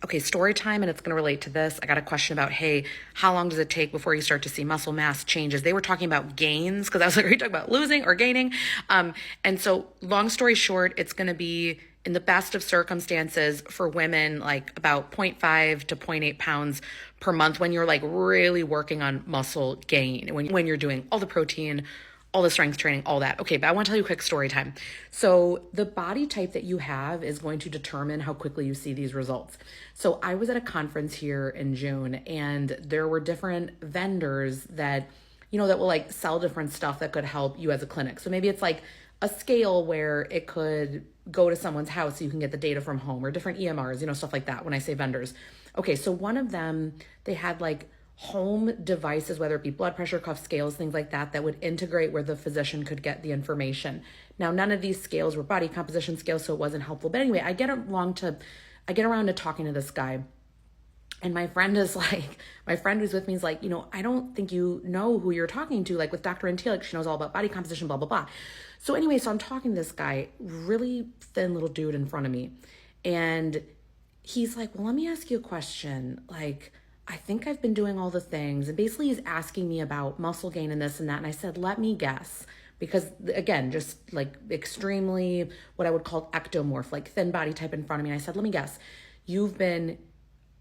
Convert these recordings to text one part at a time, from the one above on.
Okay, story time, and it's going to relate to this. I got a question about, hey, how long does it take before you start to see muscle mass changes? They were talking about gains because I was like, are you talking about losing or gaining? And so, long story short, it's going to be in the best of circumstances for women, like about zero point 0.5 to zero point 0.8 pounds per month when you're like really working on muscle gain, when you're doing all the protein, all the strength training, all that. Okay, but I want to tell you a quick story time. So, the body type that you have is going to determine how quickly you see these results. So, I was at a conference here in June, and there were different vendors that, that will like sell different stuff that could help you as a clinic. So, maybe it's like a scale where it could go to someone's house so you can get the data from home, or different EMRs, stuff like that when I say vendors. Okay, so one of them, they had like home devices, whether it be blood pressure cuff scales, things like that, that would integrate where the physician could get the information. Now, none of these scales were body composition scales, so it wasn't helpful. But anyway, I get around to talking to this guy. And my friend who's with me is like, I don't think you know who you're talking to. Like with Dr. Antia, like she knows all about body composition, blah, blah, blah. So anyway, so I'm talking to this guy, really thin little dude in front of me. And he's like, well, let me ask you a question. Like, I think I've been doing all the things. And basically he's asking me about muscle gain and this and that. And I said, let me guess. Because again, just like extremely what I would call ectomorph, like thin body type in front of me. And I said, let me guess. You've been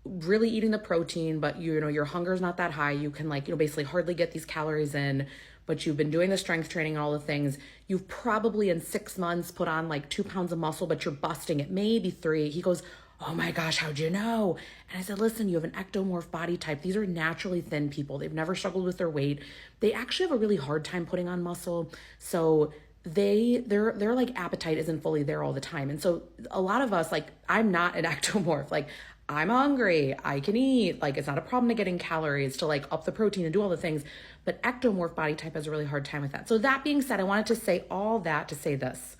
really eating the protein, but your hunger is not that high. You can basically hardly get these calories in, but you've been doing the strength training and all the things. You've probably in 6 months put on like 2 pounds of muscle, but you're busting it, maybe 3. He goes, oh my gosh, how'd you know? And I said, listen, you have an ectomorph body type. These are naturally thin people. They've never struggled with their weight. They actually have a really hard time putting on muscle. So their like appetite isn't fully there all the time. And so a lot of us, like, I'm not an ectomorph. Like, I'm hungry, I can eat, like it's not a problem to getting calories, to like up the protein and do all the things, but ectomorph body type has a really hard time with that. So that being said, I wanted to say all that to say this: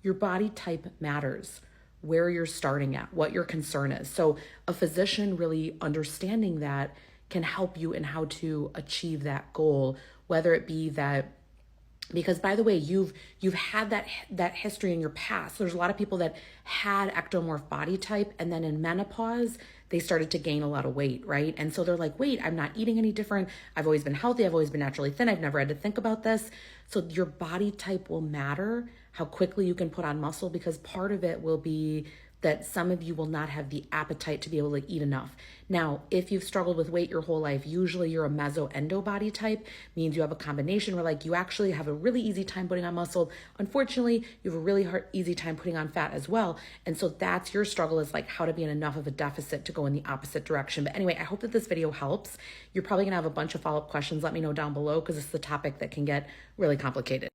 your body type matters, where you're starting at, what your concern is. So a physician really understanding that can help you in how to achieve that goal, whether it be that, because by the way, you've had that history in your past. There's a lot of people that had ectomorph body type, and then in menopause they started to gain a lot of weight, right? And so they're like, wait, I'm not eating any different. I've always been healthy. I've always been naturally thin. I've never had to think about this. So your body type will matter, how quickly you can put on muscle, because part of it will be that some of you will not have the appetite to be able to eat enough. Now, if you've struggled with weight your whole life, usually you're a meso-endo body type, means you have a combination where like you actually have a really easy time putting on muscle. Unfortunately, you have a really easy time putting on fat as well. And so that's your struggle, is like how to be in enough of a deficit to go in the opposite direction. But anyway, I hope that this video helps. You're probably gonna have a bunch of follow-up questions. Let me know down below, because it's the topic that can get really complicated.